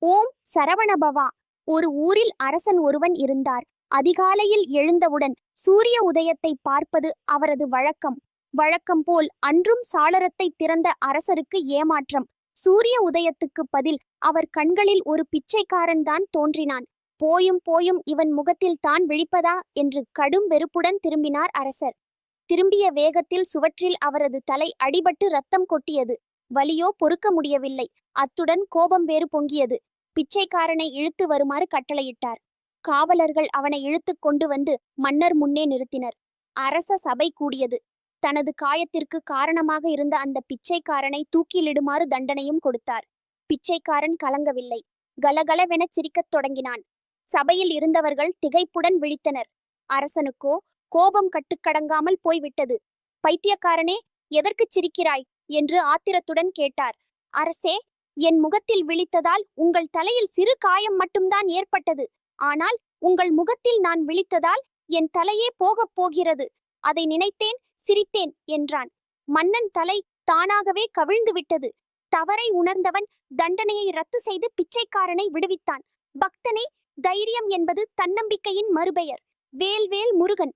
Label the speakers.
Speaker 1: ஓம் சரவணபவா. ஒரு ஊரில் அரசன் ஒருவன் இருந்தார். அதிகாலையில் எழுந்தவுடன் சூரிய உதயத்தை பார்ப்பது அவரது வழக்கம். வழக்கம் போல் அன்றும் சாளரத்தை திறந்த அரசருக்கு ஏமாற்றம். சூரிய உதயத்துக்கு பதில் அவர் கண்களில் ஒரு பிச்சைக்காரன் தான் தோன்றினான். போயும் போயும் இவன் முகத்தில் தான் விழிப்பதா என்று கடும் வெறுப்புடன் திரும்பினார் அரசர். திரும்பிய வேகத்தில் சுவற்றில் அவரது தலை அடிபட்டு ரத்தம் கொட்டியது. வலியோ பொறுக்க முடியவில்லை. அத்துடன் கோபம் வேறு பொங்கியது. பிச்சைக்காரனை இழுத்து வருமாறு கட்டளையிட்டார். காவலர்கள் அவனை இழுத்து கொண்டு வந்து மன்னர் முன்னே நிறுத்தினர். அரச சபை கூடியது. தனது காயத்திற்கு காரணமாக இருந்த அந்த பிச்சைக்காரனை தூக்கிலிடுமாறு தண்டனையும் கொடுத்தார். பிச்சைக்காரன் கலங்கவில்லை. கலகலவென சிரிக்கத் தொடங்கினான். சபையில் இருந்தவர்கள் திகைப்புடன் விழித்தனர். அரசனுக்கோ கோபம் கட்டுக்கடங்காமல் போய்விட்டது. பைத்தியக்காரனே, எதற்குச் சிரிக்கிறாய் என்று ஆத்திரத்துடன் கேட்டார். அரசே, என் முகத்தில் விழித்ததால் உங்கள் தலையில் சிறு காயம் மட்டும்தான் ஏற்பட்டது. ஆனால் உங்கள் முகத்தில் நான் விழித்ததால் என் தலையே போகப் போகிறது. அதை நினைத்தேன், சிரித்தேன் என்றான். மன்னன் தலை தானாகவே கவிழ்ந்து விட்டது. தவறை உணர்ந்தவன் தண்டனையை ரத்து செய்து பிச்சைக்காரனை விடுவித்தான். பக்தனே, தைரியம் என்பது தன்னம்பிக்கையின் மறுபெயர். வேல் வேல் முருகன்.